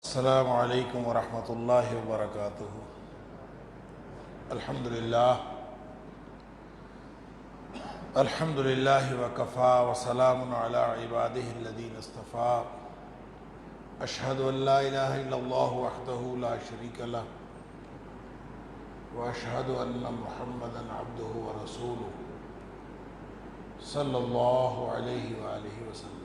السلام علیکم ورحمۃ اللہ وبرکاتہ۔ الحمد للہ وکفا وسلام علی عبادہ الذین اصطفیٰ۔ اشہد ان لا الہ الا اللہ وحدہ لا شریک لہ واشہد ان محمدا عبدہ ورسولہ صلی اللہ علیہ وآلہ وسلم۔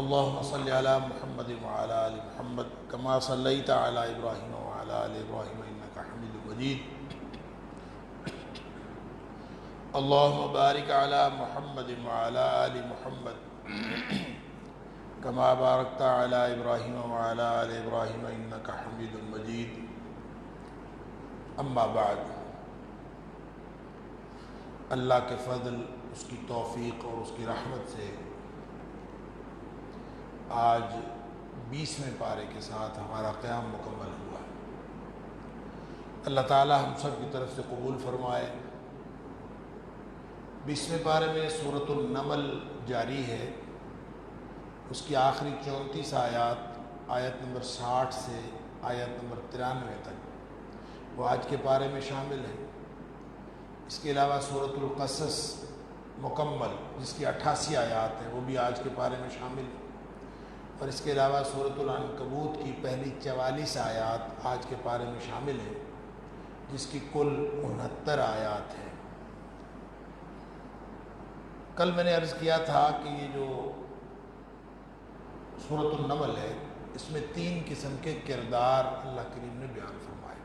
اللہم صلی علی محمد وعلی آل محمد کما صلیت علی ابراہیم وعلی آل ابراہیم انک حمید مجید۔ اللہم بارک علی محمد وعلی آل محمد کما بارکت علی ابراہیم وعلی آل ابراہیم انک حمید مجید۔ اما بعد، اللہ کے فضل، اس کی توفیق اور اس کی رحمت سے آج 20ویں پارے کے ساتھ ہمارا قیام مکمل ہوا ہے۔ اللہ تعالی ہم سب کی طرف سے قبول فرمائے۔ 20ویں پارے میں سورۃ النمل جاری ہے، اس کی آخری 34 آیات، آیت نمبر 60 سے آیت نمبر 93 تک وہ آج کے پارے میں شامل ہے۔ اس کے علاوہ سورۃ القصص مکمل، جس کی 88 آیات ہیں، وہ بھی آج کے پارے میں شامل ہے، اور اس کے علاوہ سورۃ العنکبوت کی پہلی 44 آیات آج کے پارے میں شامل ہیں، جس کی کل 69 آیات ہیں۔ کل میں نے عرض کیا تھا کہ یہ جو سورۃ النمل ہے، اس میں 3 قسم کے کردار اللہ کریم نے بیان فرمائے۔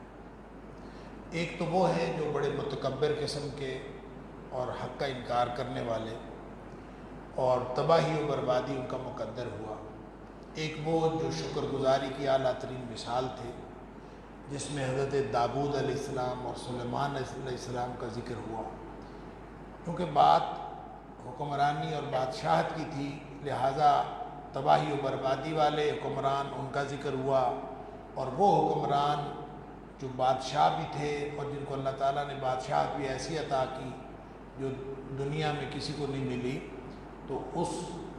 ایک تو وہ ہے جو بڑے متکبر قسم کے اور حق کا انکار کرنے والے، اور تباہی و بربادی ان کا مقدر ہوا۔ ایک وہ جو شکر گزاری کی اعلیٰ ترین مثال تھے، جس میں حضرت داؤد علیہ السلام اور سلیمان علیہ السلام کا ذکر ہوا۔ کیونکہ بات حکمرانی اور بادشاہت کی تھی، لہٰذا تباہی و بربادی والے حکمران ان کا ذکر ہوا، اور وہ حکمران جو بادشاہ بھی تھے اور جن کو اللہ تعالیٰ نے بادشاہت بھی ایسی عطا کی جو دنیا میں کسی کو نہیں ملی، تو اس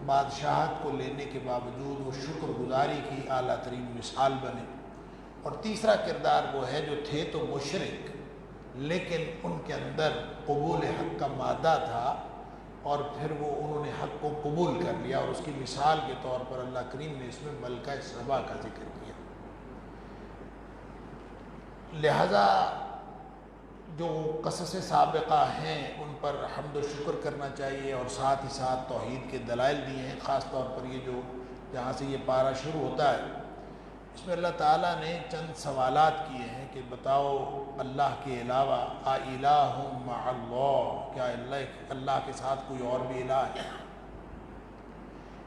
بادشاہت کو لینے کے باوجود وہ شکر گزاری کی اعلیٰ ترین مثال بنے۔ اور تیسرا کردار وہ ہے جو تھے تو مشرک، لیکن ان کے اندر قبول حق کا مادہ تھا، اور پھر وہ انہوں نے حق کو قبول کر لیا، اور اس کی مثال کے طور پر اللہ کریم نے اس میں ملکہ سبا کا ذکر کیا۔ لہذا جو قصص سابقہ ہیں ان پر حمد و شکر کرنا چاہیے، اور ساتھ ہی ساتھ توحید کے دلائل دیے ہیں۔ خاص طور پر یہ جو جہاں سے یہ پارہ شروع ہوتا ہے، اس میں اللہ تعالیٰ نے چند سوالات کیے ہیں کہ بتاؤ اللہ کے علاوہ الہ مع اللہ، کیا اللہ کے ساتھ کوئی اور بھی الہ ہے؟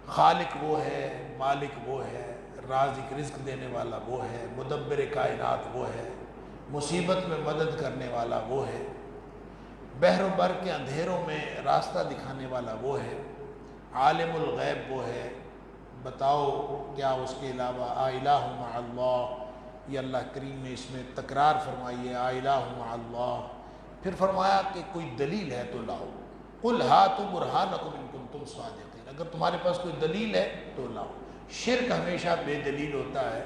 خالق وہ ہے، مالک وہ ہے، رازق رزق دینے والا وہ ہے، مدبر کائنات وہ ہے، مصیبت میں مدد کرنے والا وہ ہے، بحر و بر کے اندھیروں میں راستہ دکھانے والا وہ ہے، عالم الغیب وہ ہے۔ بتاؤ کیا اس کے علاوہ الہ مع اللہ؟ یہ اللہ کریم نے اس میں تکرار فرمائی ہے، الہ مع اللہ۔ پھر فرمایا کہ کوئی دلیل ہے تو لاؤ، قل ہاتوا برہانکم ان کنتم صادقین، اگر تمہارے پاس کوئی دلیل ہے تو لاؤ۔ شرک ہمیشہ بے دلیل ہوتا ہے،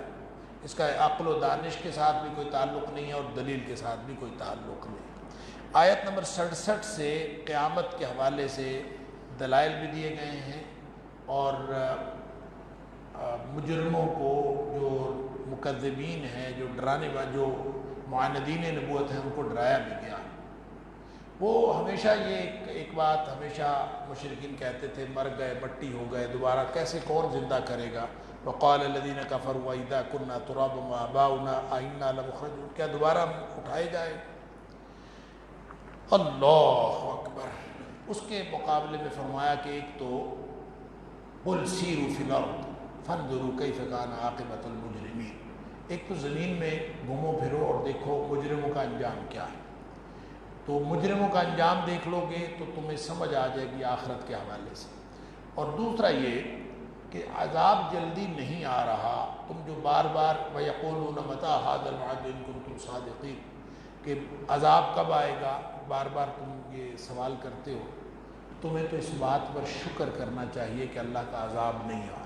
اس کا عقل و دانش کے ساتھ بھی کوئی تعلق نہیں ہے، اور دلیل کے ساتھ بھی کوئی تعلق نہیں۔ آیت نمبر 67 سے قیامت کے حوالے سے دلائل بھی دیے گئے ہیں، اور مجرموں کو، جو مکذبین ہیں، جو ڈرانے والے، جو معاندین نبوت ہیں، ان کو ڈرایا بھی گیا۔ وہ ہمیشہ یہ ایک بات ہمیشہ مشرکین کہتے تھے، مر گئے، مٹی ہو گئے، دوبارہ کیسے، کون زندہ کرے گا؟ وقال الذین کفروا اذا كنا ترابا وآباؤنا أئنا لمخرجون، کیا دوبارہ ہم اٹھائے جائیں؟ اللہ اکبر۔ اس کے مقابلے میں فرمایا کہ ایک تو قل سیروا فی الارض فانظروا کیف کان عاقبۃ المجرمین، ایک تو زمین میں گھومو پھرو اور دیکھو مجرموں کا انجام کیا ہے۔ تو مجرموں کا انجام دیکھ لو گے تو تمہیں سمجھ آ جائے گی آخرت کے حوالے سے۔ اور دوسرا یہ کہ عذاب جلدی نہیں آ رہا، تم جو بار بار وَيَقُولُونَ مَتَىٰ هَٰذَا الْوَعْدُ إِن كُنتُمْ صَادِقِينَ کہ عذاب کب آئے گا، بار بار تم یہ سوال کرتے ہو، تمہیں تو اس بات پر شکر کرنا چاہیے کہ اللہ کا عذاب نہیں آ رہا۔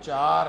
4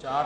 4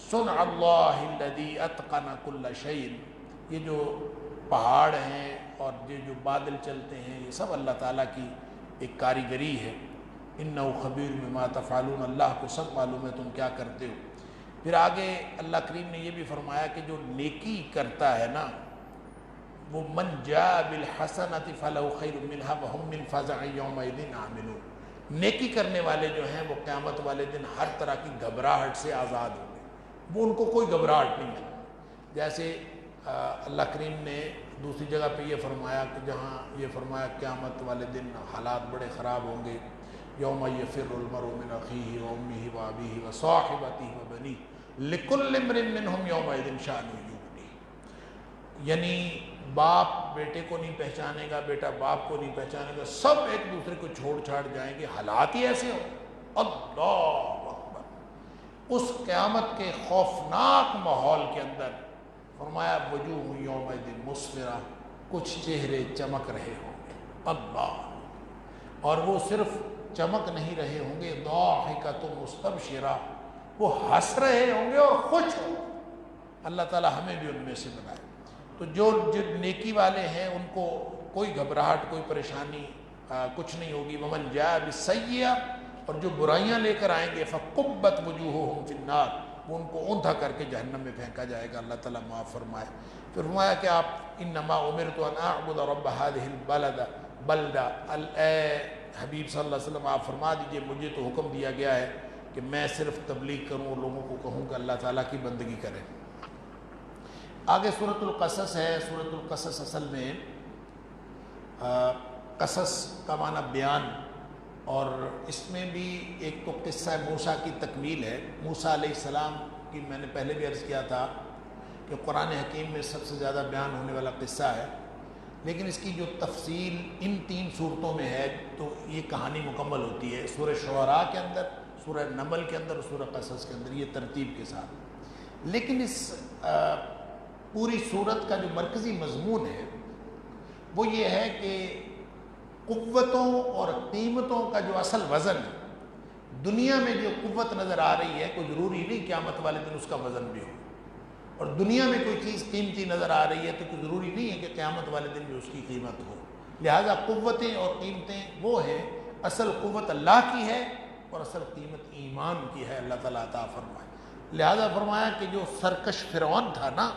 صنع اللہ الذی اتقن کل شیء، یہ جو پہاڑ ہیں اور یہ جو بادل چلتے ہیں یہ سب اللہ تعالیٰ کی ایک کاریگری ہے. انہ خبیر بما تفعلون، اللہ کو سب معلوم ہے تم کیا کرتے ہو. پھر آگے اللہ کریم نے یہ بھی فرمایا کہ جو نیکی کرتا ہے نا وہ من جاء بالحسنۃ فلہ خیر منہا وہم من فزع یومئذ آمنون، نیکی کرنے والے جو ہیں وہ قیامت والے دن ہر طرح کی گھبراہٹ سے آزاد ہوں گے، وہ ان کو کوئی گھبراہٹ نہیں ہے. جیسے اللہ کریم نے دوسری جگہ پہ یہ فرمایا کہ جہاں یہ فرمایا قیامت والے دن حالات بڑے خراب ہوں گے، یوم یفر المرء من اخیہ وامہ وابیہ وصاحبتہ وبنیہ لکل امرئ منہم یومئذ شأن یغنیہ، یعنی باپ بیٹے کو نہیں پہچانے گا، بیٹا باپ کو نہیں پہچانے گا، سب ایک دوسرے کو چھوڑ چھاڑ جائیں گے. حالات ہی ایسے ہو. اللہ اکبر. اس قیامت کے خوفناک ماحول کے اندر فرمایا وجوہ یومئذ مسفرہ، کچھ چہرے چمک رہے ہوں گے. اللہ، اور وہ صرف چمک نہیں رہے ہوں گے، ضاحکۃ مستبشرہ، وہ ہنس رہے ہوں گے اور خوش ہوں گے. اللہ تعالی ہمیں بھی ان میں سے بنائے. تو جو نیکی والے ہیں ان کو کوئی گھبراہٹ، کوئی پریشانی کچھ نہیں ہوگی. ومن جاء بالسیئہ، اور جو برائیاں لے کر آئیں گے فکبت وجوہہم فی النار، وہ ان کو اوندھا کر کے جہنم میں پھینکا جائے گا. اللہ تعالیٰ معاف فرمائے. پھر فرمایا کہ آپ انما امرت ان اعبد رب هذه البلدہ، اے حبیب صلی اللہ علیہ وسلم آپ فرما دیجئے مجھے تو حکم دیا گیا ہے کہ میں صرف تبلیغ کروں اور لوگوں کو کہوں کہ اللہ تعالیٰ کی بندگی کریں. آگے سورۃ القصص ہے. سورۃ القصص اصل میں قصص کا معنی بیان، اور اس میں بھی ایک تو قصہ موسیٰ کی تکمیل ہے. موسیٰ علیہ السلام کی میں نے پہلے بھی عرض کیا تھا کہ قرآن حکیم میں سب سے زیادہ بیان ہونے والا قصہ ہے، لیکن اس کی جو تفصیل ان 3 صورتوں میں ہے تو یہ کہانی مکمل ہوتی ہے. سورہ شعراء کے اندر، سورہ نمل کے اندر اور سورہ قصص کے اندر، یہ ترتیب کے ساتھ. لیکن اس پوری صورت کا جو مرکزی مضمون ہے وہ یہ ہے کہ قوتوں اور قیمتوں کا جو اصل وزن ہے، دنیا میں جو قوت نظر آ رہی ہے کوئی ضروری نہیں قیامت والے دن اس کا وزن بھی ہو، اور دنیا میں کوئی چیز قیمتی نظر آ رہی ہے تو کوئی ضروری نہیں ہے کہ قیامت والے دن بھی اس کی قیمت ہو. لہٰذا قوتیں اور قیمتیں وہ ہیں، اصل قوت اللہ کی ہے اور اصل قیمت ایمان کی ہے. اللہ تعالیٰ عطا فرمائے. لہٰذا فرمایا کہ جو سرکش فرعون تھا نا،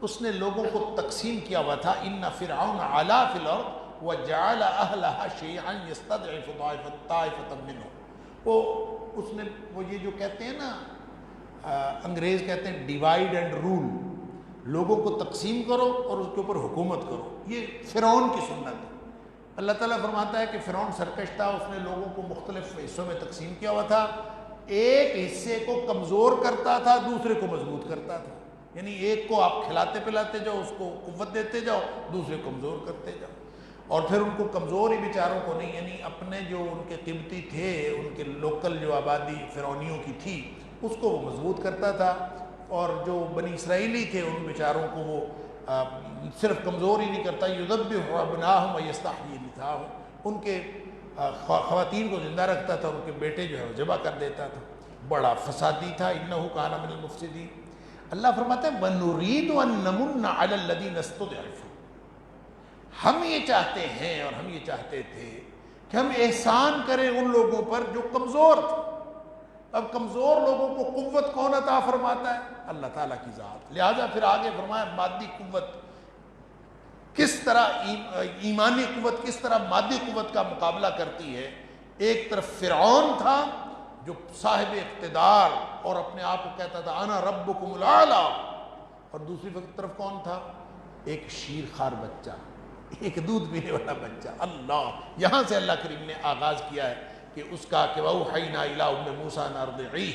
اس نے لوگوں کو تقسیم کیا ہوا تھا. ان فرعون علا فی الارض وجعل اہلہا شیعا یستضعف طائفۃ منہم. وہ یہ جو کہتے ہیں نا، انگریز کہتے ہیں ڈیوائیڈ اینڈ رول، لوگوں کو تقسیم کرو اور اس کے اوپر حکومت کرو. یہ فرعون کی سنت ہے. اللہ تعالیٰ فرماتا ہے کہ فرعون سرکش تھا، اس نے لوگوں کو مختلف حصوں میں تقسیم کیا ہوا تھا. ایک حصے کو کمزور کرتا تھا، دوسرے کو مضبوط کرتا تھا. یعنی ایک کو آپ کھلاتے پلاتے جاؤ، اس کو قوت دیتے جاؤ، دوسرے کو کمزور کرتے جاؤ. اور پھر ان کو کمزور ہی بیچاروں کو نہیں، یعنی اپنے جو ان کے قبطی تھے، ان کے لوکل جو آبادی فرعونیوں کی تھی اس کو وہ مضبوط کرتا تھا، اور جو بنی اسرائیلی تھے ان بیچاروں کو وہ صرف کمزور ہی نہیں کرتا، یذبح ابناءہم ویستحیی نساءہم، ان کے خواتین کو زندہ رکھتا تھا، ان کے بیٹے جو ہے وہ ذبح کر دیتا تھا. بڑا فسادی تھا. انہ کان من المفسدین. اللہ فرماتا ہے وَنُرِيدُ أَن نَّمُنَّ عَلَى الَّذِينَ اسْتُضْعِفُوا. ہم یہ چاہتے ہیں اور ہم یہ چاہتے تھے کہ ہم احسان کریں ان لوگوں پر جو کمزور تھے. اب کمزور لوگوں کو قوت کون عطا فرماتا ہے؟ اللہ تعالیٰ کی ذات. لہٰذا پھر آگے فرمایا مادی قوت کس طرح، ایمانی قوت کس طرح مادی قوت کا مقابلہ کرتی ہے. ایک طرف فرعون تھا جو صاحب اقتدار اور اپنے آپ کو کہتا تھا انا ربکم الاعلی، اور دوسری طرف کون تھا؟ ایک شیر خوار بچہ، ایک دودھ پینے والا بچہ. اللہ، یہاں سے اللہ کریم نے آغاز کیا ہے کہ اس کا کہ وَأَوْحَيْنَا إِلَىٰ أُمِّ مُوسَىٰ أَنْ أَرْضِعِيهِ،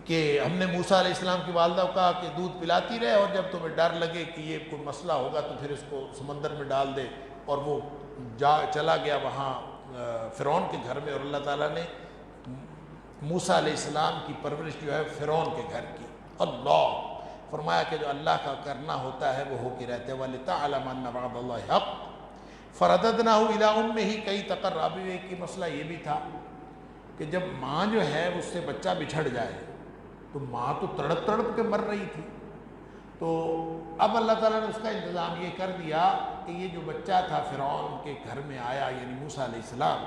کہ ہم نے موسیٰ علیہ السلام کی والدہ کو کہا کہ دودھ پلاتی رہے، اور جب تمہیں ڈر لگے کہ یہ کوئی مسئلہ ہوگا تو پھر اس کو سمندر میں ڈال دے. اور وہ چلا گیا وہاں فرعون کے گھر میں، اور اللہ تعالیٰ نے موسیٰ علیہ السلام کی پرورش جو ہے فرعون کے گھر کی. اللہ فرمایا کہ جو اللہ کا کرنا ہوتا ہے وہ ہو کے رہتے. وَلِتَعْلَمَ أَنَّ وَعْدَ اللَّهِ حَقٌّ فَرَدَدْنَاهُ إِلَىٰ أُمِّهِ كَيْ تَقَرَّ. ابھی ایک مسئلہ یہ بھی تھا کہ جب ماں جو ہے اس سے بچہ بچھڑ جائے تو ماں تو تڑپ تڑپ کے مر رہی تھی۔ تو اب اللہ تعالیٰ نے اس کا انتظام یہ کر دیا کہ یہ جو بچہ تھا فرعون کے گھر میں آیا، یعنی موسیٰ علیہ السلام،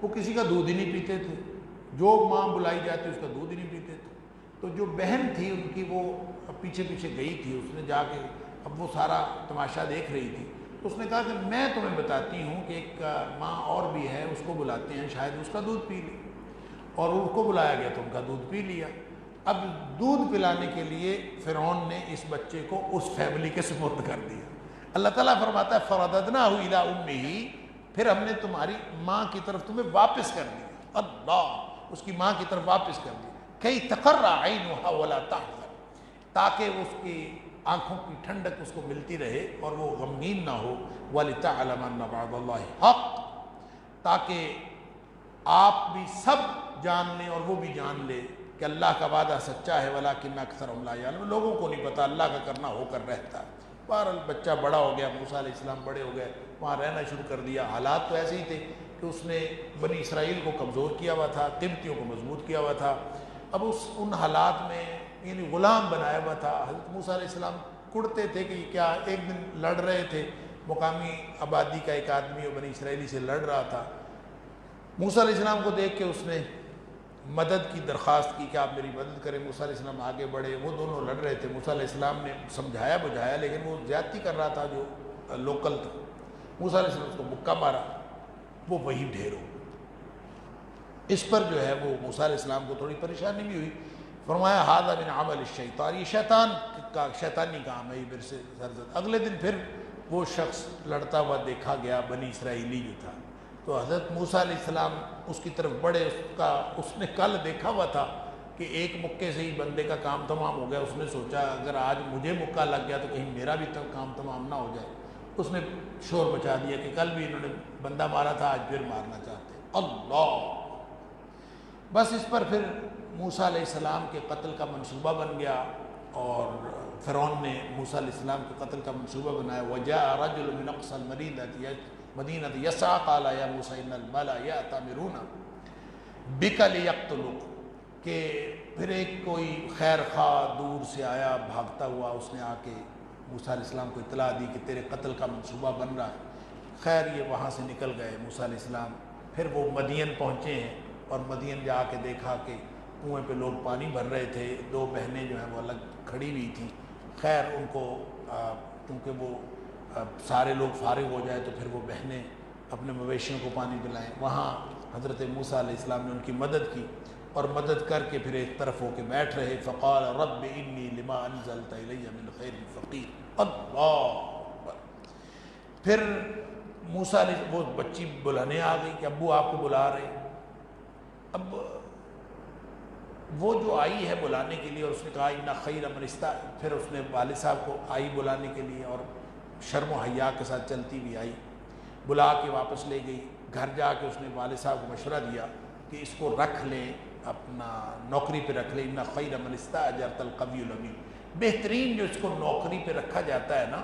وہ کسی کا دودھ ہی نہیں پیتے تھے، جو ماں بلائی جاتی اس کا دودھ ہی نہیں پیتے تھے۔ تو جو بہن تھی ان کی وہ پیچھے پیچھے گئی تھی، اس نے جا کے، اب وہ سارا تماشا دیکھ رہی تھی، تو اس نے کہا کہ میں تمہیں بتاتی ہوں کہ ایک ماں اور بھی ہے، اس کو بلاتے ہیں، شاید اس کا دودھ پی لے۔ اور ان کو بلایا گیا تو ان کا دودھ پی لیا۔ اب دودھ پلانے کے لیے فرعون نے اس بچے کو اس فیملی کے سپرد کر دیا۔ اللہ تعالیٰ فرماتا ہے فَرَدَدْنَاهُ إِلَىٰ أُمِّهِ، پھر ہم نے تمہاری ماں کی طرف تمہیں واپس کر دیا، اللہ اس کی ماں کی طرف واپس کر دیا، كَيْ تَقَرَّ عَيْنُهَا وَلَا تَحْزَنَ، تاکہ اس کی آنکھوں کی ٹھنڈک اس کو ملتی رہے اور وہ غمگین نہ ہو، وَلِتَعْلَمَ أَنَّ وَعْدَ اللَّهِ حَقٌّ، تاکہ آپ بھی سب جان لیں اور وہ بھی جان لے کہ اللہ کا وعدہ سچا ہے، وَلَٰكِنَّ أَكْثَرَهُمْ لَا يَعْلَمُونَ، لوگوں کو نہیں پتہ، اللہ کا کرنا ہو کر رہتا ہے۔ بہرحال بچہ بڑا ہو گیا، موسیٰ علیہ السلام بڑے ہو گئے، وہاں رہنا شروع کر دیا۔ حالات تو ایسے ہی تھے کہ اس نے بنی اسرائیل کو کمزور کیا ہوا تھا، قبطیوں کو مضبوط کیا ہوا تھا۔ اب ان حالات میں یعنی غلام بنایا ہوا تھا۔ حضرت موسیٰ علیہ السلام کڑتے تھے کہ کیا، ایک دن لڑ رہے تھے، مقامی آبادی کا ایک آدمی اور بنی اسرائیلی سے لڑ رہا تھا۔ موسیٰ علیہ السلام کو دیکھ کے اس نے مدد کی درخواست کی کہ آپ میری مدد کریں۔ موسیٰ علیہ السلام آگے بڑھے، وہ دونوں لڑ رہے تھے، موسیٰ علیہ السلام نے سمجھایا بجھایا لیکن وہ زیادتی کر رہا تھا جو لوکل تھا۔ موسیٰ علیہ السلام اس کو مکہ مارا، وہ وہی ڈھیر ہو۔ اس پر جو ہے وہ موسیٰ علیہ السلام کو تھوڑی پریشانی بھی ہوئی، فرمایا ھذا من عمل الشیطان، یہ شیطان کا شیطانی کام ہے، یہ میرے سے سرزد۔ اگلے دن پھر وہ شخص لڑتا ہوا دیکھا گیا، بنی اسرائیلی جو تھا، تو حضرت موسیٰ علیہ السلام اس کی طرف بڑھے، اس نے کل دیکھا ہوا تھا کہ ایک مکے سے ہی بندے کا کام تمام ہو گیا۔ اس نے سوچا اگر آج مجھے مکہ لگ گیا تو کہیں میرا بھی کام تمام نہ ہو جائے۔ اس نے شور مچا دیا کہ کل بھی انہوں نے بندہ مارا تھا، آج پھر مارنا چاہتے ہیں۔ اللہ، بس اس پر پھر موسیٰ علیہ السلام کے قتل کا منصوبہ بن گیا، اور فرعون نے موسیٰ علیہ السلام کے قتل کا منصوبہ بنایا۔ وَجَاءَ رَجُلٌ مِّنْ أَقْصَى الْمَدِينَةِ يَسْعَىٰ قَالَ يَا مُوسَىٰ إِنَّ الْمَلَأَ يَأْتَمِرُونَ بِكَ لِيَقْتُلُوكَ، کہ پھر ایک کوئی خیر خواہ دور سے آیا بھاگتا ہوا، اس نے آ کے موسیٰ علیہ السلام کو اطلاع دی کہ تیرے قتل کا منصوبہ بن رہا ہے۔ خیر یہ وہاں سے نکل گئے موسیٰ علیہ السلام، پھر وہ مدین پہنچے ہیں، اور مدین جا کے دیکھا کہ کنویں پہ لوگ پانی بھر رہے تھے، دو بہنیں جو ہیں وہ الگ کھڑی ہوئی تھیں۔ خیر ان کو کیونکہ وہ سارے لوگ فارغ ہو جائے تو پھر وہ بہنیں اپنے مویشیوں کو پانی پلائیں۔ وہاں حضرت موسیٰ علیہ السلام نے ان کی مدد کی، اور مدد کر کے پھر ایک طرف ہو کے بیٹھ رہے۔ فقال رب انی لما انزلت الی من خیر فقیر، اللہ۔ پھر موسیٰ علیہ وہ بچی بلانے آ گئی کہ ابو آپ کو بلا رہے۔ اب وہ جو آئی ہے بلانے کے لیے، اور اس نے کہا ان خیر من پھر اس نے والد صاحب کو آئی بلانے کے لیے، اور شرم و حیا کے ساتھ چلتی بھی آئی، بلا کے واپس لے گئی۔ گھر جا کے اس نے والد صاحب کو مشورہ دیا کہ اس کو رکھ لیں، اپنا نوکری پہ رکھ لیں۔ ان خیر من استاجرت القوی الامین، بہترین جو اس کو نوکری پہ رکھا جاتا ہے نا،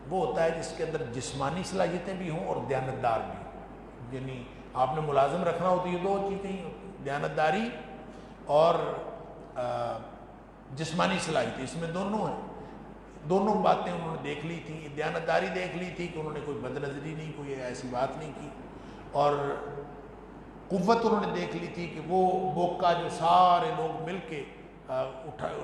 وہ ہوتا ہے جس کے اندر جسمانی صلاحیتیں بھی ہوں اور دیانتدار بھی ہوں۔ یعنی آپ نے ملازم رکھنا ہوتی ہے، دو چیزیں ہی ہوتی ہیں، دیانتداری اور جسمانی صلاحیتیں، اس میں دونوں ہیں۔ دونوں باتیں انہوں نے دیکھ لی تھی۔ دیانتداری دیکھ لی تھی کہ انہوں نے کوئی بد نظری نہیں، کوئی ایسی بات نہیں کی، اور قوت انہوں نے دیکھ لی تھی کہ وہ بوکا جو سارے لوگ مل کے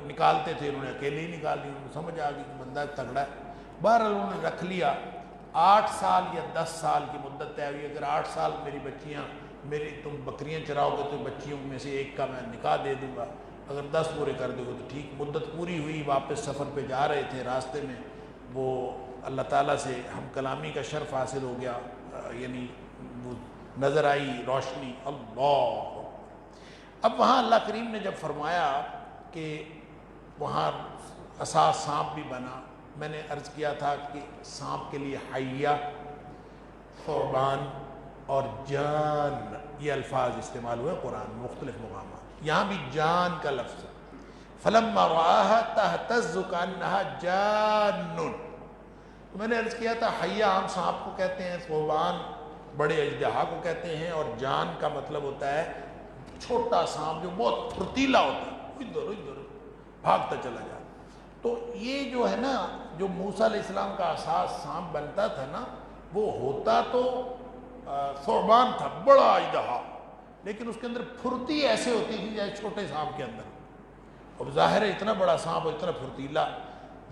نکالتے تھے، انہوں نے اکیلے ہی نکال لی۔ انہوں نے سمجھ آ گئی کہ بندہ تگڑا ہے۔ بہرحال انہوں نے رکھ لیا۔ 8 سال یا 10 سال کی مدت طے ہوئی، اگر 8 سال تم بکریاں چراؤ گے تو بچیوں میں سے ایک کا میں نکاح دے دوں گا، اگر 10 پورے کر دو گے تو ٹھیک۔ مدت پوری ہوئی، واپس سفر پہ جا رہے تھے، راستے میں وہ اللہ تعالیٰ سے ہم کلامی کا شرف حاصل ہو گیا، یعنی وہ نظر آئی روشنی، اللہ۔ اب وہاں اللہ کریم نے جب فرمایا کہ وہاں عصا سانپ بھی بنا، میں نے عرض کیا تھا کہ سانپ کے لیے حیہ، ثعبان اور جان یہ الفاظ استعمال ہوئے قرآن مختلف مقامات، یہاں بھی جان کا لفظ ہے۔ فلما رآها تہتز کأنها جان، تو میں نے عرض کیا تھا حیہ عام سانپ کو کہتے ہیں، ثعبان بڑے اژدہا کو کہتے ہیں، اور جان کا مطلب ہوتا ہے چھوٹا سانپ جو بہت پھرتیلا ہوتا ہے، ادھر ادھر بھاگتا چلا جاتا۔ تو یہ جو ہے نا، جو موسیٰ علیہ السلام کا اساس سانپ بنتا تھا نا، وہ ہوتا تو ثعبان تھا، بڑا اژدہا، لیکن اس کے اندر پھرتی ایسے ہوتی تھی جیسے چھوٹے سانپ کے اندر۔ اب ظاہر ہے اتنا بڑا سانپ اور اتنا پھرتیلا،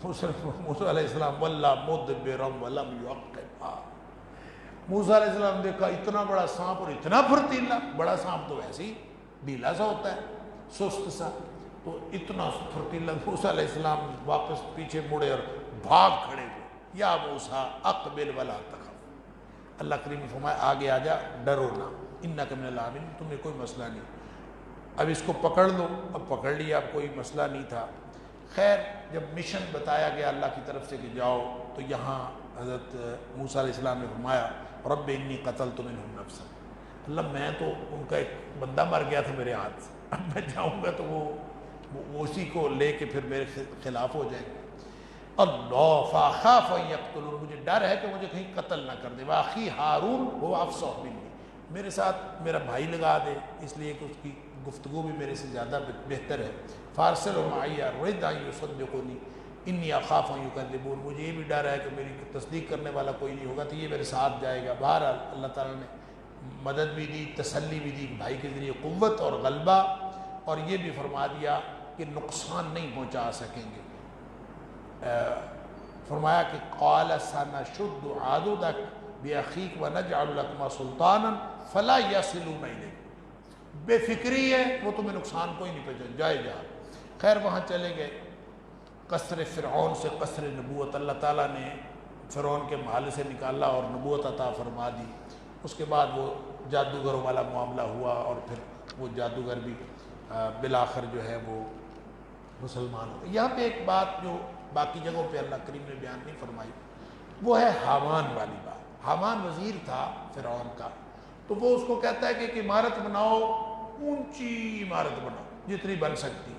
موسیٰ علیہ السلام واللہ مدبرم ولم یعقب، موسیٰ علیہ السلام دیکھا اتنا بڑا سانپ اور اتنا پھرتیلا، بڑا سانپ تو ویسے ہی ڈھیلا سا ہوتا ہے، سست سا، تو اتنا پھرتیلا موسیٰ علیہ السلام واپس پیچھے مڑے اور بھاگ کھڑے ہوئے، یا موسیٰ اقبل ولا تخف، اللہ کریم نے فرمایا آگے آ جا، ڈرو نہ، انک من الآمنین، تمہیں کوئی مسئلہ نہیں، اب اس کو پکڑ لو۔ اب پکڑ لیا، اب کوئی مسئلہ نہیں تھا۔ خیر جب مشن بتایا گیا اللہ کی طرف سے کہ جاؤ، تو یہاں حضرت موسیٰ علیہ السلام نے فرمایا رب انی قتلت منہم نفسا، اللہ میں تو ان کا ایک بندہ مر گیا تھا میرے ہاتھ سے، اب میں جاؤں گا تو وہ اسی کو لے کے پھر میرے خلاف ہو جائے گا۔ اللہ فاخاف ان یقتلون، مجھے ڈر ہے کہ مجھے کہیں قتل نہ کر دے، واخی ہارون هو افصح منی، میرے ساتھ میرا بھائی لگا دے، اس لیے کہ اس کی گفتگو بھی میرے سے زیادہ بہتر ہے۔ فارسل معی رد ان یصدقونی انی اخاف ان یکذبون، مجھے یہ بھی ڈر ہے کہ میری تصدیق کرنے والا کوئی نہیں ہوگا تو یہ میرے ساتھ جائے گا۔ بہرحال اللہ تعالیٰ نے مدد بھی دی، تسلی بھی دی، بھائی کے ذریعے قوت اور غلبہ، اور یہ بھی فرما دیا کہ نقصان نہیں پہنچا سکیں گے۔ فرمایا کہ قال سنشد عضدک باخیک ونجعل لکما سلطانا فلا یصلون الیک، بے فکری ہے، وہ تمہیں نقصان کوئی نہیں پہنچا، جائے جا۔ خیر وہاں چلے گئے، قصر فرعون سے قصر نبوت، اللہ تعالیٰ نے فرعون کے محل سے نکالا اور نبوت عطا فرما دی۔ اس کے بعد وہ جادوگروں والا معاملہ ہوا، اور پھر وہ جادوگر بھی بالآخر جو ہے وہ مسلمان ہو گئے۔ یہاں پہ ایک بات جو باقی جگہوں پہ اللہ کریم نے بیان نہیں فرمائی، وہ ہے حامان والی بات۔ حامان وزیر تھا فرعون کا، تو وہ اس کو کہتا ہے کہ ایک عمارت بناؤ، اونچی عمارت بناؤ جتنی بن سکتی،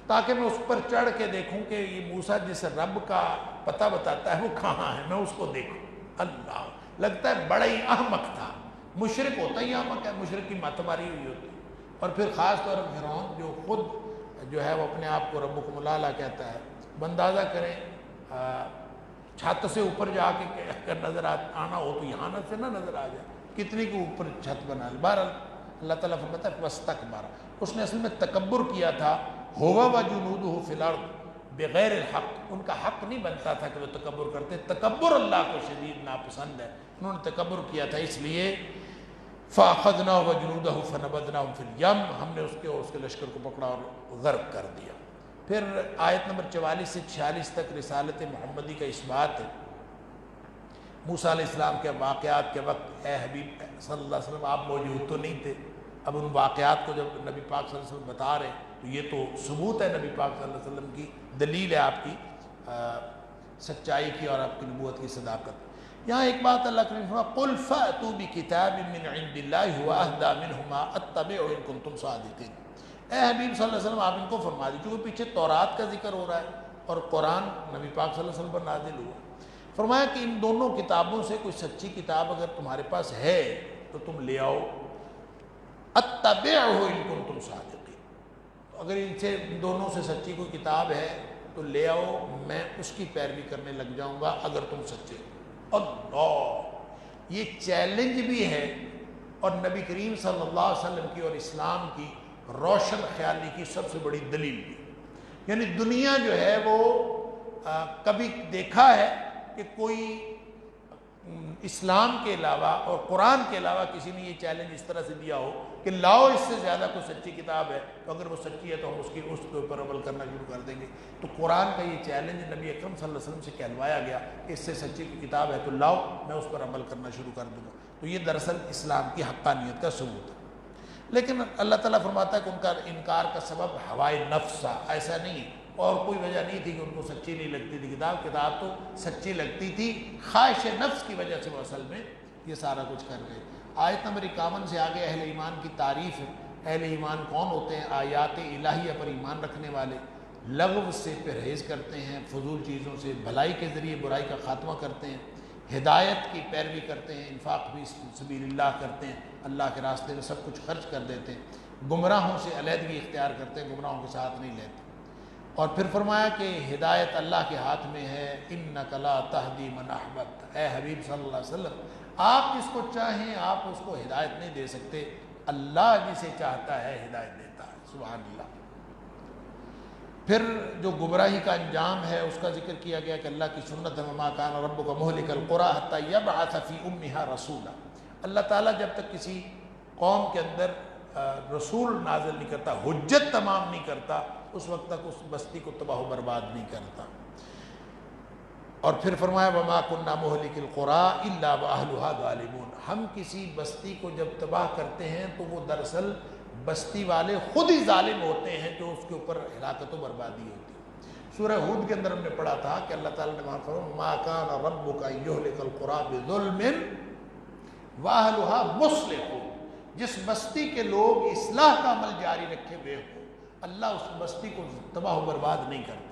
تاکہ میں اس پر چڑھ کے دیکھوں کہ یہ موسیٰ جس رب کا پتہ بتاتا ہے وہ کہاں ہے، میں اس کو دیکھوں۔ اللہ، لگتا ہے بڑا ہی احمق تھا، مشرک ہوتا ہی احمق ہے، مشرک کی مت ماری ہوئی ہوتی۔ اور پھر خاص طور پر فرعون جو خود جو ہے وہ اپنے آپ کو ربکم الاعلی کہتا ہے، اندازہ کریں چھت سے اوپر جا کے اگر نظر آنا ہو تو یہاں سے نہ نظر آ جائے، کتنی کے اوپر چھت بنا لی۔ بہرحال اللہ تعالیٰ فرماتا ہے واستکبر، اس نے اصل میں تکبر کیا تھا، ہوا وجنودہ فی الارض بغیر الحق، ان کا حق نہیں بنتا تھا کہ وہ تکبر کرتے، تکبر اللہ کو شدید ناپسند ہے، انہوں نے تکبر کیا تھا، اس لیے فاخذناہ وجنودہ فنبذناہم فی الیم، ہم نے اس کے لشکر کو پکڑا اور غرق کر دیا۔ پھر آیت نمبر 44 سے 46 تک رسالت محمدی کا اس بات ہے۔ موسیٰ علیہ السلام کے واقعات کے وقت اے حبیب صلی اللہ علیہ وسلم آپ موجود تو نہیں تھے، اب ان واقعات کو جب نبی پاک صلی اللہ علیہ وسلم بتا رہے ہیں تو یہ تو ثبوت ہے نبی پاک صلی اللہ علیہ وسلم کی، دلیل ہے آپ کی سچائی کی اور آپ کی نبوت کی صداقت۔ یہاں ایک بات اللہ کے فرمایا قل فأتوا بکتاب من عند اللہ هو اہدی منہما اتبعہ ان کنتم صادقین، اے حبیب صلی اللہ علیہ وسلم آپ ان کو فرما دیجیے، کیونکہ پیچھے تورات کا ذکر ہو رہا ہے اور قرآن نبی پاک صلی اللہ علیہ وسلم پر نازل ہوا، فرمایا کہ ان دونوں کتابوں سے کوئی سچی کتاب اگر تمہارے پاس ہے تو تم لے آؤ، اتبعہ ان کنتم صادقین، اگر ان دونوں سے سچی کوئی کتاب ہے تو لے آؤ، میں اس کی پیروی کرنے لگ جاؤں گا اگر تم سچے ہو۔ اللہ، یہ چیلنج بھی ہے اور نبی کریم صلی اللہ علیہ وسلم کی اور اسلام کی روشن خیالی کی سب سے بڑی دلیل بھی، یعنی دنیا جو ہے وہ کبھی دیکھا ہے کہ کوئی اسلام کے علاوہ اور قرآن کے علاوہ کسی نے یہ چیلنج اس طرح سے دیا ہو کہ لاؤ اس سے زیادہ کوئی سچی کتاب ہے تو اگر وہ سچی ہے تو ہم اس کے اوپر عمل کرنا شروع کر دیں گے۔ تو قرآن کا یہ چیلنج نبی اکرم صلی اللہ علیہ وسلم سے کہلوایا گیا کہ اس سے سچی کتاب ہے تو لاؤ، میں اس پر عمل کرنا شروع کر دوں گا۔ تو یہ دراصل اسلام کی حقانیت کا ثبوت ہے۔ لیکن اللہ تعالیٰ فرماتا ہے کہ ان کا انکار کا سبب ہوائے نفس تھا، ایسا نہیں اور کوئی وجہ نہیں تھی کہ ان کو سچی نہیں لگتی تھی کتاب تو سچی لگتی تھی، خواہش نفس کی وجہ سے وہ اصل میں یہ سارا کچھ کر گئے۔ آیت نمبر 51 سے آگے اہل ایمان کی تعریف ہے۔ اہل ایمان کون ہوتے ہیں؟ آیات الہیہ پر ایمان رکھنے والے، لغو سے پرہیز کرتے ہیں، فضول چیزوں سے، بھلائی کے ذریعے برائی کا خاتمہ کرتے ہیں، ہدایت کی پیروی کرتے ہیں، انفاق بھی سبیل اللہ کرتے ہیں، اللہ کے راستے میں سب کچھ خرچ کر دیتے ہیں، گمراہوں سے علیحدگی اختیار کرتے ہیں، گمراہوں کے ساتھ نہیں لیتے، اور پھر فرمایا کہ ہدایت اللہ کے ہاتھ میں ہے، انک لا تہدی من احببت، اے حبیب صلی اللہ علیہ وسلم آپ جس کو چاہیں آپ اس کو ہدایت نہیں دے سکتے، اللہ جسے چاہتا ہے ہدایت دیتا ہے، سبحان اللہ۔ پھر جو گمراہی کا انجام ہے اس کا ذکر کیا گیا کہ اللہ کی سنت ہے، وما کان ربک مہلک القری حتی یبعث فی امہا رسولا، اللہ تعالیٰ جب تک کسی قوم کے اندر رسول نازل نہیں کرتا، حجت تمام نہیں کرتا، اس وقت تک اس بستی کو تباہ و برباد نہیں کرتا۔ اور پھر فرمایا وما کنا مہلک القری الا واہلھا ظالمون، ہم کسی بستی کو جب تباہ کرتے ہیں تو وہ دراصل بستی والے خود ہی ظالم ہوتے ہیں جو اس کے اوپر ہلاکت و بربادی ہوتی ہے۔ سورہ ہود کے اندر ہم نے پڑھا تھا کہ اللہ تعالیٰ نے وہاں فرمایا ما کان ربک یہلک القری بظلم واہلھا مصلحون، جس بستی کے لوگ اصلاح کا عمل جاری رکھے ہوئے ہوں اللہ اس بستی کو تباہ و برباد نہیں کرتا۔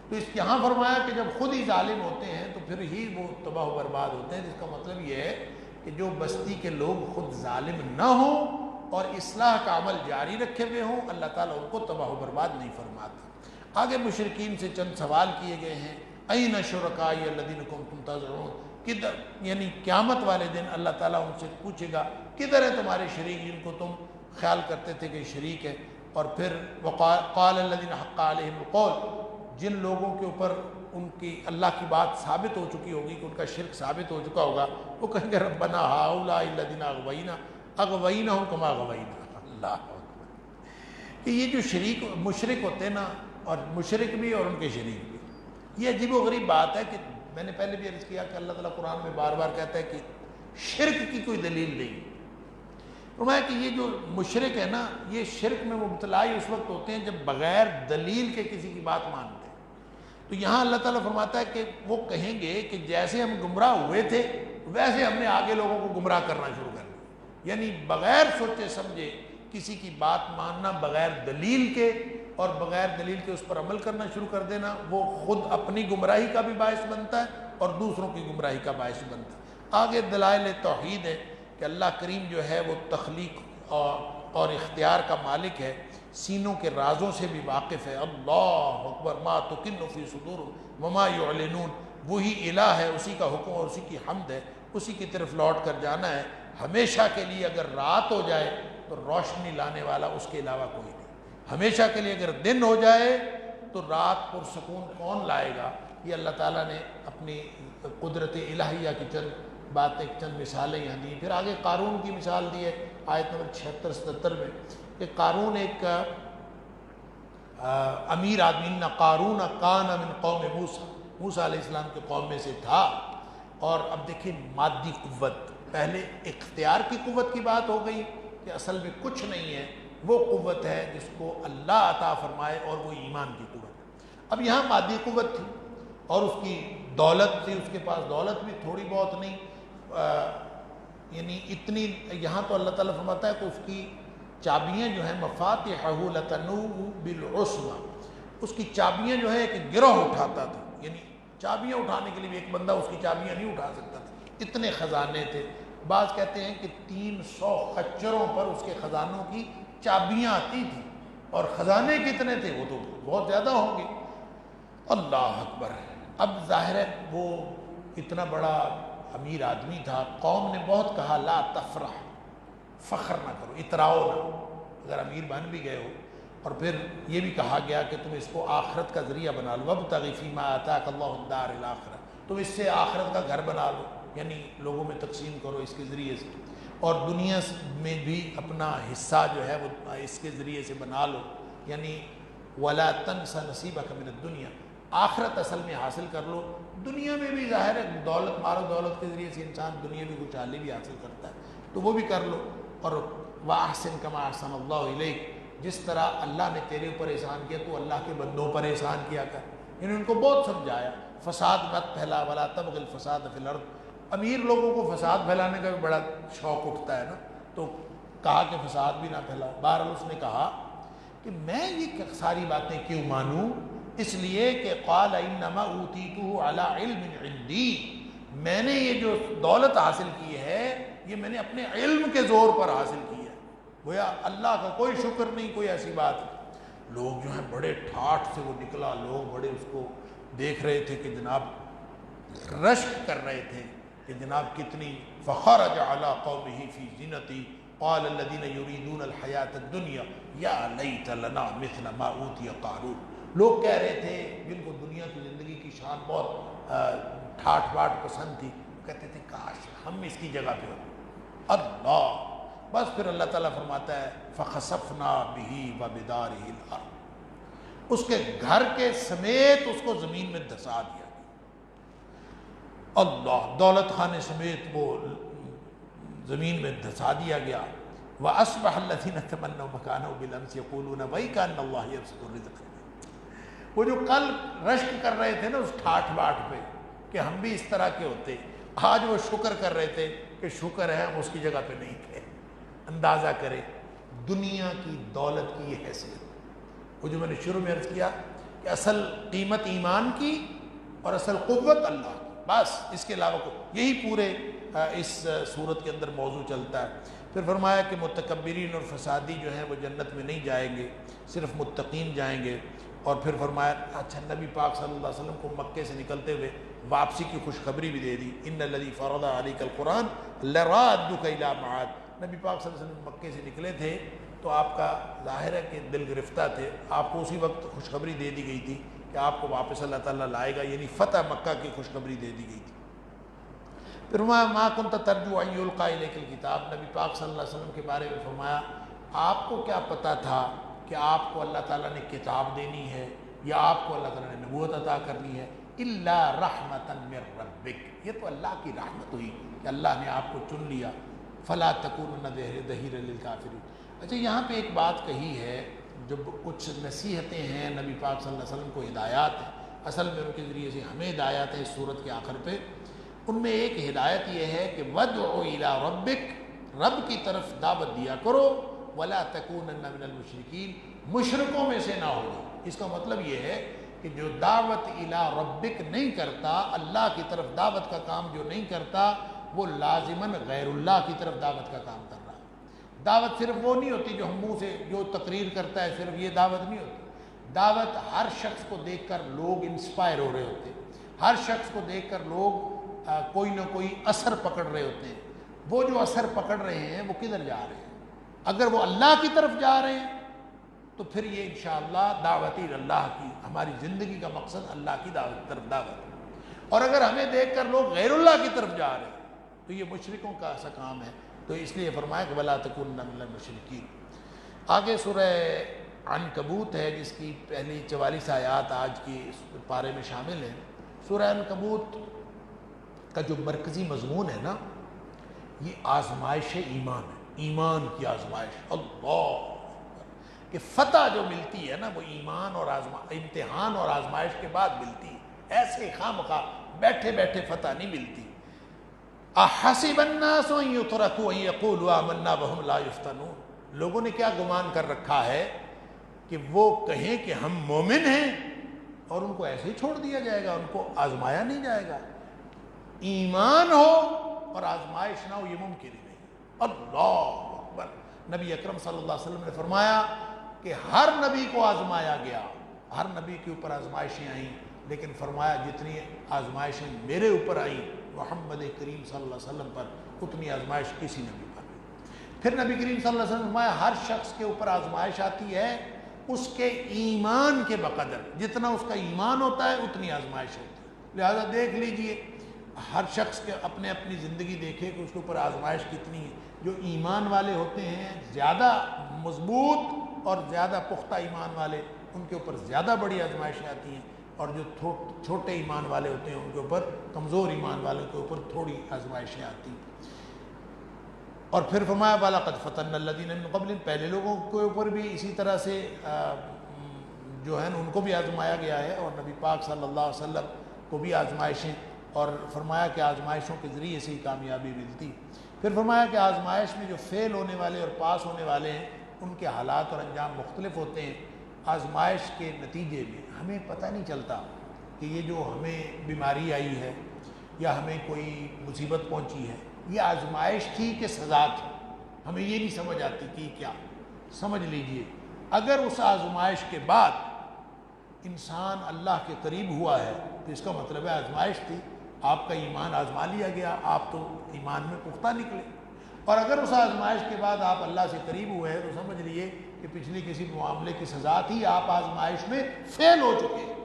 تو اس یہاں فرمایا کہ جب خود ہی ظالم ہوتے ہیں تو پھر ہی وہ تباہ و برباد ہوتے ہیں، جس کا مطلب یہ ہے کہ جو بستی کے لوگ خود ظالم نہ ہوں اور اصلاح کا عمل جاری رکھے ہوئے ہوں اللہ تعالیٰ ان کو تباہ و برباد نہیں فرماتا۔ آگے مشرکین سے چند سوال کیے گئے ہیں، این شرکائی الذین کنتم تزعمون، کدھر، یعنی قیامت والے دن اللہ تعالیٰ ان سے پوچھے گا کدھر ہے تمہارے شریک جن کو تم خیال کرتے تھے کہ شریک ہے۔ اور پھر قال الذین حق علیہم القول، جن لوگوں کے اوپر ان کی اللہ کی بات ثابت ہو چکی ہوگی کہ ان کا شرک ثابت ہو چکا ہوگا، وہ کہیں گے ربنا ہؤلاء الذین اغویناہم کما غوینا، اللہ اکبر، کہ یہ جو مشرک ہوتے ہیں نا، اور مشرک بھی اور ان کے شریک بھی، یہ عجیب و غریب بات ہے کہ میں نے پہلے بھی عرض کیا کہ اللہ تعالیٰ قرآن میں بار بار کہتا ہے کہ شرک کی کوئی دلیل نہیں۔ فرمایا کہ یہ جو مشرک ہے نا، یہ شرک میں مبتلا ہی اس وقت ہوتے ہیں جب بغیر دلیل کے کسی کی بات مانتے ہیں۔ تو یہاں اللہ تعالیٰ فرماتا ہے کہ وہ کہیں گے کہ جیسے ہم گمراہ ہوئے تھے ویسے ہم نے آگے لوگوں کو گمراہ کرنا شروع کر دیا، یعنی بغیر سوچے سمجھے کسی کی بات ماننا، بغیر دلیل کے اور بغیر دلیل کے اس پر عمل کرنا شروع کر دینا، وہ خود اپنی گمراہی کا بھی باعث بنتا ہے اور دوسروں کی گمراہی کا باعث بنتا ہے۔ آگے دلائل توحید ہے کہ اللہ کریم جو ہے وہ تخلیق اور اختیار کا مالک ہے، سینوں کے رازوں سے بھی واقف ہے، اللہ اکبر، ما تکن فی صدورہم وما یعلنون، وہی الہ ہے، اسی کا حکم اور اسی کی حمد ہے، اسی کی طرف لوٹ کر جانا ہے۔ ہمیشہ کے لیے اگر رات ہو جائے تو روشنی لانے والا اس کے علاوہ کوئی نہیں، ہمیشہ کے لیے اگر دن ہو جائے تو رات پرسکون کون لائے گا۔ یہ اللہ تعالیٰ نے اپنی قدرت الہیہ کی چند باتیں، چند مثالیں یہاں دی۔ پھر آگے قارون کی مثال دی ہے آیت نمبر 76-77 میں کہ قارون ایک امیر آدمی، نہ قارون کان من قوم موسیٰ علیہ السلام کے قوم میں سے تھا۔ اور اب دیکھیں مادی قوت، پہلے اختیار کی قوت کی بات ہو گئی کہ اصل میں کچھ نہیں ہے، وہ قوت ہے جس کو اللہ عطا فرمائے اور وہ ایمان کی قوت ہے۔ اب یہاں مادی قوت تھی اور اس کی دولت تھی، اس کے پاس دولت بھی تھوڑی بہت نہیں، یعنی اتنی، یہاں تو اللہ تعالیٰ فرماتا ہے کہ اس کی چابیاں جو ہیں مفاتحہ لتنوء بالعصبہ، اس کی چابیاں جو ہے ایک گروہ اٹھاتا تھا، یعنی چابیاں اٹھانے کے لیے بھی ایک بندہ اس کی چابیاں نہیں اٹھا سکتا تھا، اتنے خزانے تھے۔ بعض کہتے ہیں کہ 300 خچروں پر اس کے خزانوں کی چابیاں آتی تھیں، اور خزانے کتنے تھے وہ تو بہت زیادہ ہوں گے، اللہ اکبر۔ اب ظاہر ہے وہ اتنا بڑا امیر آدمی تھا، قوم نے بہت کہا لا تفرح، فخر نہ کرو، اتراؤ نہ، اگر امیر بن بھی گئے ہو۔ اور پھر یہ بھی کہا گیا کہ تم اس کو آخرت کا ذریعہ بنا لو، وابتغ فیما آتاک اللہ الدار الآخرہ، تم اس سے آخرت کا گھر بنا لو، یعنی لوگوں میں تقسیم کرو اس کے ذریعے سے، اور دنیا میں بھی اپنا حصہ جو ہے وہ اس کے ذریعے سے بنا لو، یعنی ولا تنس نصیبک من الدنیا، آخرت اصل میں حاصل کر لو۔ دنیا میں بھی ظاہر ہے دولت، مال و دولت کے ذریعے سے انسان دنیا میں خوشحالی بھی حاصل کرتا ہے، تو وہ بھی کر لو۔ اور وَأَحْسِن كَمَا أَحْسَنَ اللَّهُ إِلَيْكَ، جس طرح اللہ نے تیرے اوپر احسان کیا تو اللہ کے بندوں پر احسان کیا کر، انہوں نے ان کو بہت سمجھایا، فساد مت پھیلا، ولا تبغ الفساد فی الارض۔ امیر لوگوں کو فساد پھیلانے کا بھی بڑا شوق اٹھتا ہے نا، تو کہا کہ فساد بھی نہ پھیلا۔ بہرحال اس نے کہا کہ میں یہ ساری باتیں کیوں مانوں، اس لیے کہ قال انما اوتیتہ علی علم عندی، میں نے یہ جو دولت حاصل کی ہے یہ میں نے اپنے علم کے زور پر حاصل کی ہے، گویا اللہ کا کوئی شکر نہیں، کوئی ایسی بات نہیں۔ لوگ جو ہیں بڑے ٹھاٹھ سے وہ نکلا، لوگ بڑے اس کو دیکھ رہے تھے کہ جناب رشک کر رہے تھے کہ جناب کتنی فخرج علی قومہ فی زینتی قال الذین یریدون الحیاۃ الدنیا یا لیت لنا مثل ما اوتی قارون. لوگ کہہ رہے تھے جن کو دنیا کی زندگی کی شان بہت ٹھاٹ باٹ پسند تھی، کہتے تھے کاش ہم اس کی جگہ پہ ہوں. اللہ بس پھر اللہ تعالیٰ فرماتا ہے فخسفنا بہ وبدارہ الارض، اس کے گھر کے سمیت اس کو زمین میں دھسا دیا. اللہ دولت خانے سمیت وہ زمین میں دھسا دیا گیا. وَأَصْبَحَ الَّذِينَ تَمَنَّوْا مَكَانَهُ بِالْأَمْسِ يَقُولُونَ وَيْكَأَنَّ اللَّهَ يَبْسُطُ الرِّزْقَ. وہ جو کل رشک کر رہے تھے نا اس ٹھاٹ باٹ پہ کہ ہم بھی اس طرح کے ہوتے، آج وہ شکر کر رہے تھے کہ شکر ہے ہم اس کی جگہ پہ نہیں تھے. اندازہ کرے دنیا کی دولت کی یہ حیثیت. وہ جو میں نے شروع میں عرض کیا کہ اصل قیمت ایمان کی اور اصل قوت اللہ کی، بس اس کے علاوہ یہی پورے اس صورت کے اندر موضوع چلتا ہے. پھر فرمایا کہ متکبرین اور فسادی جو ہیں وہ جنت میں نہیں جائیں گے، صرف متقین جائیں گے. اور پھر فرمایا اچھا نبی پاک صلی اللہ علیہ وسلم کو مکے سے نکلتے ہوئے واپسی کی خوشخبری بھی دے دی. ان الذی فرض علیک القرآن لرادک الی معاد. نبی پاک صلی اللہ علیہ وسلم مکے سے نکلے تھے تو آپ کا ظاہر ہے کہ دل گرفتہ تھے، آپ کو اسی وقت خوشخبری دے دی گئی تھی کہ آپ کو واپس اللہ تعالیٰ لائے گا، یعنی فتح مکہ کی خوشخبری دے دی گئی تھی. پھر ما کنت ترجو ان یلقی الیک الکتاب. نبی پاک صلی اللہ علیہ وسلم کے بارے میں فرمایا آپ کو کیا پتہ تھا کہ آپ کو اللہ تعالیٰ نے کتاب دینی ہے یا آپ کو اللہ تعالیٰ نے نبوت عطا کرنی ہے. الا رحمتا من ربک، یہ تو اللہ کی رحمت ہوئی کہ اللہ نے آپ کو چن لیا. فلا تکونن ظہیرا للکافرین. اچھا یہاں پہ ایک بات کہی ہے، جب کچھ نصیحتیں ہیں نبی پاک صلی اللہ علیہ وسلم کو ہدایات ہیں، اصل میں ان کے ذریعے سے ہمیں ہدایات ہے اس صورت کے آخر پہ. ان میں ایک ہدایت یہ ہے کہ وَدْعُ إِلَىٰ رَبِّكَ، رب کی طرف دعوت دیا کرو. وَلَا تَكُونَنَّ مِنَ الْمُشْرِكِينَ، مشرکوں میں سے نہ ہو. اس کا مطلب یہ ہے کہ جو دعوت الی ربک نہیں کرتا، اللہ کی طرف دعوت کا کام جو نہیں کرتا، وہ لازماً غیر اللہ کی طرف دعوت کا کام کر رہا ہے. دعوت صرف وہ نہیں ہوتی جو ہم منہ سے جو تقریر کرتا ہے، صرف یہ دعوت نہیں ہوتی. دعوت ہر شخص کو دیکھ کر لوگ انسپائر ہو رہے ہوتے ہیں، ہر شخص کو دیکھ کر لوگ کوئی نہ کوئی اثر پکڑ رہے ہوتے ہیں. وہ جو اثر پکڑ رہے ہیں وہ کدھر جا رہے ہیں؟ اگر وہ اللہ کی طرف جا رہے ہیں تو پھر یہ انشاءاللہ دعوتی اللہ کی، ہماری زندگی کا مقصد اللہ کی دعوت طرف دعوت. اور اگر ہمیں دیکھ کر لوگ غیر اللہ کی طرف جا رہے ہیں تو یہ مشرکوں کا ایسا کام ہے. تو اس لیے فرمایا کہ وَلَا تَكُونَنَّ مِنَ الْمُشْرِكِينَ. آگے سورہ عنکبوت ہے جس کی پہلی 44 آیات آج کی اس پارے میں شامل ہیں. سورہ عنکبوت کا جو مرکزی مضمون ہے نا، یہ آزمائش ایمان ہے، ایمان کی آزمائش. اللہ کہ فتح جو ملتی ہے نا وہ ایمان اور امتحان اور آزمائش کے بعد ملتی ہے. ایسے خواہ بیٹھے بیٹھے فتح نہیں ملتی. احسب الناس ان یترکوا ان یقولوا آمنا وهم لا یفتنون. لوگوں نے کیا گمان کر رکھا ہے کہ وہ کہیں کہ ہم مومن ہیں اور ان کو ایسے ہی چھوڑ دیا جائے گا، ان کو آزمایا نہیں جائے گا. ایمان ہو اور آزمائش نہ ہو یہ ممکن ہی نہیں. اللہ اکبر. نبی اکرم صلی اللہ علیہ وسلم نے فرمایا کہ ہر نبی کو آزمایا گیا، ہر نبی کے اوپر آزمائشیں آئیں، لیکن فرمایا جتنی آزمائشیں میرے اوپر آئیں محمد کریم صلی اللہ علیہ وسلم پر، اتنی آزمائش کسی نبی پر نہیں. پھر نبی کریم صلی اللہ علیہ وسلم نے فرمایا ہر شخص کے اوپر آزمائش آتی ہے اس کے ایمان کے بقدر، جتنا اس کا ایمان ہوتا ہے اتنی آزمائش ہوتی ہے. لہذا دیکھ لیجئے ہر شخص کے اپنے اپنی زندگی دیکھے کہ اس کے اوپر آزمائش کتنی ہے. جو ایمان والے ہوتے ہیں زیادہ مضبوط اور زیادہ پختہ ایمان والے، ان کے اوپر زیادہ بڑی آزمائشیں آتی ہیں، اور جو چھوٹے ایمان والے ہوتے ہیں ان کے اوپر، کمزور ایمان والوں کے اوپر تھوڑی آزمائشیں آتی ہیں. اور پھر فرمایا وَلَقَدْ فَتَنَّا الَّذِينَ مِن قَبْلِهِمْ، پہلے لوگوں کے اوپر بھی اسی طرح سے جو ہے ان کو بھی آزمایا گیا ہے، اور نبی پاک صلی اللہ علیہ وسلم کو بھی آزمائشیں، اور فرمایا کہ آزمائشوں کے ذریعے سے ہی کامیابی ملتی. پھر فرمایا کہ آزمائش میں جو فیل ہونے والے اور پاس ہونے والے ہیں ان کے حالات اور انجام مختلف ہوتے ہیں. آزمائش کے نتیجے میں ہمیں پتہ نہیں چلتا کہ یہ جو ہمیں بیماری آئی ہے یا ہمیں کوئی مصیبت پہنچی ہے یہ آزمائش تھی کہ سزا تھی. ہمیں یہ نہیں سمجھ آتی کہ کیا. سمجھ لیجئے اگر اس آزمائش کے بعد انسان اللہ کے قریب ہوا ہے تو اس کا مطلب ہے آزمائش تھی، آپ کا ایمان آزما لیا گیا، آپ تو ایمان میں پختہ نکلے، اور اگر اس آزمائش کے بعد آپ اللہ سے قریب ہوئے ہیں تو سمجھ لیے کہ پچھلی کسی معاملے کی سزا تھی، آپ آزمائش میں فیل ہو چکے ہیں۔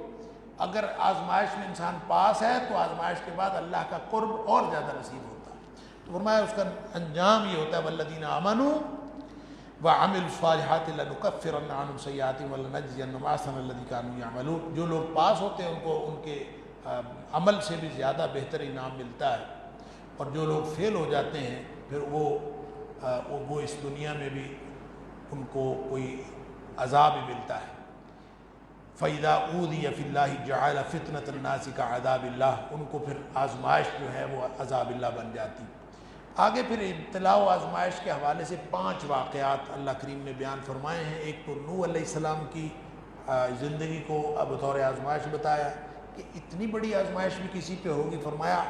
اگر آزمائش میں انسان پاس ہے تو آزمائش کے بعد اللہ کا قرب اور زیادہ نصیب ہوتا ہے۔ تو فرمایا اس کا انجام یہ ہوتا ہے والذین آمنوا وعملوا الصالحات لنکفرن عنہم سیئاتہم ولنجزینہم احسن الذی کانوا یعملون۔ جو لوگ پاس ہوتے ہیں ان کو ان کے عمل سے بھی زیادہ بہتر انعام ملتا ہے، اور جو لوگ فیل ہو جاتے ہیں پھر وہ اس دنیا میں بھی ان کو کوئی عذاب ہی ملتا ہے۔ فَإِذَا أُوذِيَ فِي اللَّهِ جَعَلَ فِتْنَةَ النَّاسِ كَعَذَابِ اللَّهِ، ان کو پھر آزمائش جو ہے وہ عذاب اللہ بن جاتی۔ آگے پھر ابتلاء و آزمائش کے حوالے سے 5 واقعات اللہ کریم نے بیان فرمائے ہیں۔ ایک تو نوح علیہ السلام کی زندگی کو بطور آزمائش بتایا کہ اتنی بڑی آزمائش بھی کسی پہ ہوگی، فرمایا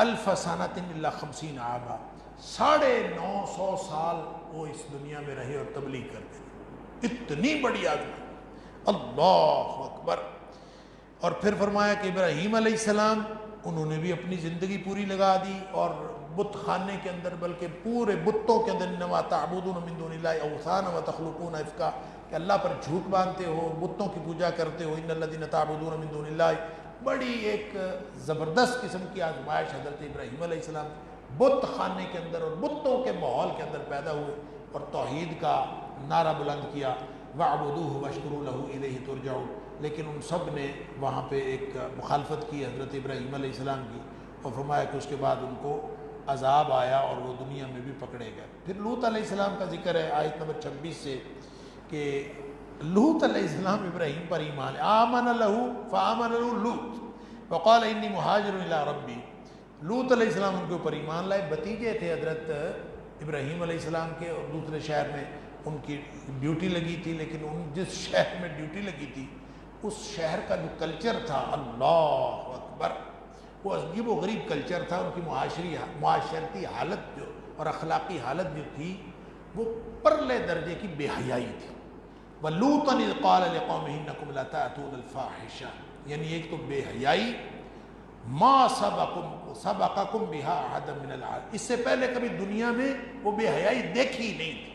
الف سنۃ الا 50 عاما، 950 سال وہ اس دنیا میں رہے اور تبلیغ کرتے رہے، اتنی بڑی آزمائش، اللہ اکبر۔ اور پھر فرمایا کہ ابراہیم علیہ السلام انہوں نے بھی اپنی زندگی پوری لگا دی اور بت خانے کے اندر، بلکہ پورے بتوں کے اندر انما تعبدون من دون اللہ اوثانا وتخلقون افکا، کہ اللہ پر جھوٹ باندھتے ہو، بتوں کی پوجا کرتے ہو، ان الذین تعبدون من دون اللہ۔ بڑی ایک زبردست قسم کی آزمائش حضرت ابراہیم علیہ السلام بت خانے کے اندر اور بتوں کے ماحول کے اندر پیدا ہوئے اور توحید کا نعرہ بلند کیا، وَاعْبُدُوهُ وَاشْكُرُوا لَهُ إِلَيْهِ تُرْجَعُونَ۔ لیکن ان سب نے وہاں پہ ایک مخالفت کی حضرت ابراہیم علیہ السلام کی، اور فرمایا کہ اس کے بعد ان کو عذاب آیا اور وہ دنیا میں بھی پکڑے گئے۔ پھر لوط علیہ السلام کا ذکر ہے آیت نمبر 26 سے کہ لوط علیہ السلام ابراہیم پر ایمان آمن لہو فآمن لہو لوط وقال انی مہاجر الی ربی۔ لوط علیہ السلام ان کے اوپر ایمان لائے، بھتیجے تھے حضرت ابراہیم علیہ السلام کے، اور دوسرے شہر میں ان کی ڈیوٹی لگی تھی، لیکن ان جس شہر میں ڈیوٹی لگی تھی اس شہر کا جو کلچر تھا، اللہ اکبر، وہ عجیب و غریب کلچر تھا۔ ان کی معاشرتی حالت جو اور اخلاقی حالت جو تھی وہ پرلے درجے کی بے حیائی تھی۔ وَلُوطًا إِذْ قَالَ لِقَوْمِهِ إِنَّكُمْ لَتَأْتُونَ الْفَاحِشَةَ، یعنی ایک تو بے حیائی، ما سبقکم بہا احد من العالمین، اس سے پہلے کبھی دنیا میں وہ بے حیائی دیکھی نہیں تھی۔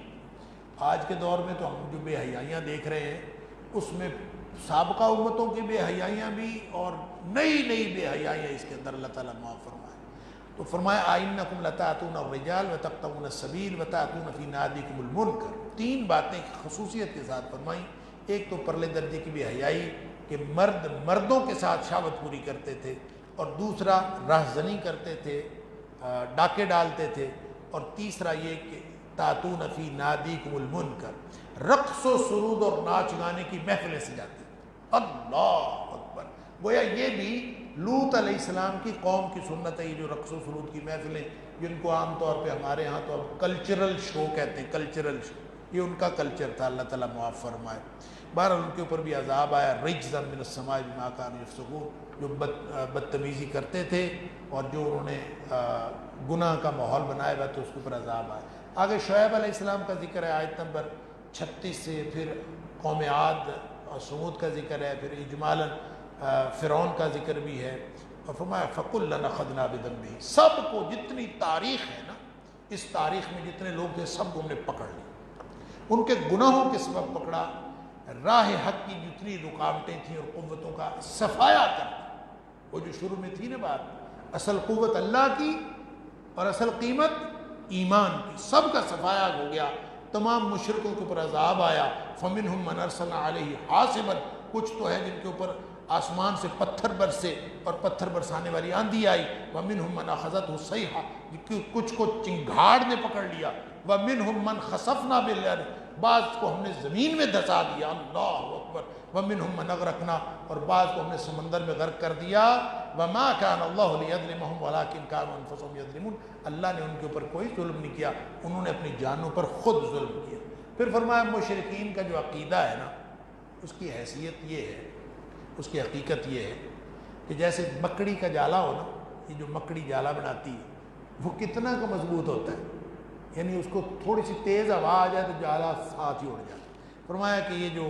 آج کے دور میں تو ہم جو بے حیائیاں دیکھ رہے ہیں اس میں سابقہ امتوں کی بے حیائیاں بھی اور نئی بے حیائیاں اس کے اندر اللہ تعالیٰ معاف فرمائے۔ تو فرمایا آئنکم لتأتون الرجال وتقطعون السبیل وتأتون فی نادیکم المنکر۔ 3 باتیں خصوصیت کے ساتھ فرمائیں۔ ایک تو پرلے درجے کی بے حیائی کہ مرد مردوں کے ساتھ شہوت پوری کرتے تھے، اور دوسرا رہزنی کرتے تھے، ڈاکے ڈالتے تھے، اور تیسرا یہ کہ تاتون فی نادیکم المنکر، رقص و سرود اور ناچ گانے کی محفلیں سجاتے تھے، اللہ اکبر۔ گویا یہ بھی لوط علیہ السلام کی قوم کی سنت ہے، یہ جو رقص و سرود کی محفلیں جن کو عام طور پہ ہمارے ہاں تو اب کلچرل شو کہتے ہیں، کلچرل شو، یہ ان کا کلچر تھا، اللہ تعالیٰ معاف فرمائے۔ بہرحال ان کے اوپر بھی عذاب آیا، رجزا من السماء بما كانوا يفسقون، جو بدتمیزی کرتے تھے اور جو انہوں نے گناہ کا ماحول بنایا ہوا تو اس کے اوپر عذاب آیا۔ آگے شعیب علیہ السلام کا ذکر ہے آیت نمبر 36 سے، پھر قوم عاد اور سمود کا ذکر ہے، پھر اجمالاً فرعون کا ذکر بھی ہے، اور فرمایا فَكُلًّا أَخَذْنَا بِذَنبِهِ، سب کو جتنی تاریخ ہے نا، اس تاریخ میں جتنے لوگ تھے سب کو ہم نے پکڑ لیا، ان کے گناہوں کے سبب پکڑا، راہ حق کی جتنی رکاوٹیں تھیں اور قوتوں کا صفایا کرتا۔ وہ جو شروع میں تھی نا بات، اصل قوت اللہ کی اور اصل قیمت ایمان کی، سب کا صفایا ہو گیا، تمام مشرکوں کے اوپر عذاب آیا۔ فَمِنْهُمْ مَنْ أَرْسَلْنَا عَلَيْهِ حَاصِبًا، کچھ تو ہے جن کے اوپر آسمان سے پتھر برسے اور پتھر برسانے والی آندھی آئی۔ وَمِنْهُمْ مَنْ أَخَذَتْهُ الصَّيْحَةُ، کچھ کو چنگھاڑ نے پکڑ لیا۔ وَمِنْهُمْ مَنْ خَسَفْنَا بِالْأَرْضِ، بعض کو ہم نے زمین میں دھسا دیا، اللہ اکبر۔ وَمِنْهُمْ مَنْ أَغْرَقْنَا، اور بعض کو ہم نے سمندر میں غرق کر دیا۔ وَمَا كَانَ اللَّهُ لِيَظْلِمَهُمْ وَلَٰكِنْ كَانُوا أَنفُسَهُمْ يَظْلِمُونَ، اللہ نے ان کے اوپر کوئی ظلم نہیں کیا، انہوں نے اپنی جانوں پر خود ظلم کیا۔ پھر فرمایا مشرکین کا جو عقیدہ ہے نا، اس کی حیثیت یہ ہے، اس کی حقیقت یہ ہے کہ جیسے مکڑی کا جالا ہو نا، یہ جو مکڑی جالا بناتی ہے وہ کتنا کا مضبوط ہوتا ہے، یعنی اس کو تھوڑی سی تیز ہوا آ جائے تو جالا ساتھ ہی اڑ جاتا ہے، فرمایا کہ یہ جو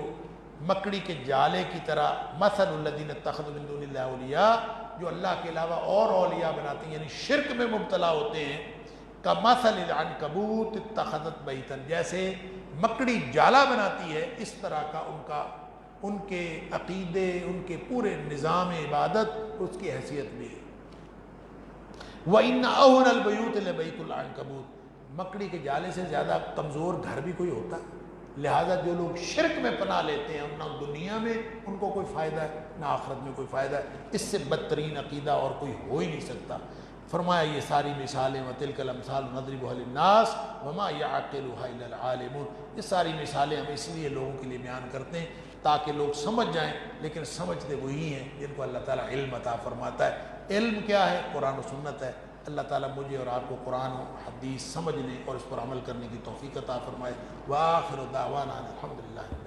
مکڑی کے جالے کی طرح مثل الذین اتخذوا من دون اللہ اولیاء، جو اللہ کے علاوہ اور اولیاء بناتے ہیں یعنی شرک میں مبتلا ہوتے ہیں، کمثل العنکبوت اتخذت بیتا، جیسے مکڑی جالا بناتی ہے اس طرح کا ان کے عقیدے، ان کے پورے نظام عبادت اس کی حیثیت بھی ہے۔ وَإِنَّ أَوْهَنَ الْبَيُوتِ لَبَيْتُ الْعَنْكَبُوتِ، مکڑی کے جالے سے زیادہ کمزور گھر بھی کوئی ہوتا ہے؟ لہٰذا جو لوگ شرک میں پناہ لیتے ہیں، نہ دنیا میں ان کو کوئی فائدہ ہے نہ آخرت میں کوئی فائدہ ہے، اس سے بدترین عقیدہ اور کوئی ہو ہی نہیں سکتا۔ فرمایا یہ ساری مثالیں وَتِلْكَ الْأَمْثَالُ نَضْرِبُهَا لِلنَّاسِ وَمَا يَعْقِلُهَا إِلَّا الْعَالِمُونَ، یہ ساری مثالیں ہم اس لیے لوگوں کے لیے بیان کرتے ہیں تاکہ لوگ سمجھ جائیں، لیکن سمجھتے وہی ہیں جن کو اللہ تعالیٰ علم عطا فرماتا ہے۔ علم کیا ہے؟ قرآن و سنت ہے۔ اللہ تعالیٰ مجھے اور آپ کو قرآن و حدیث سمجھنے اور اس پر عمل کرنے کی توفیق عطا فرمائے۔ وآخر دعوانا الحمدللہ۔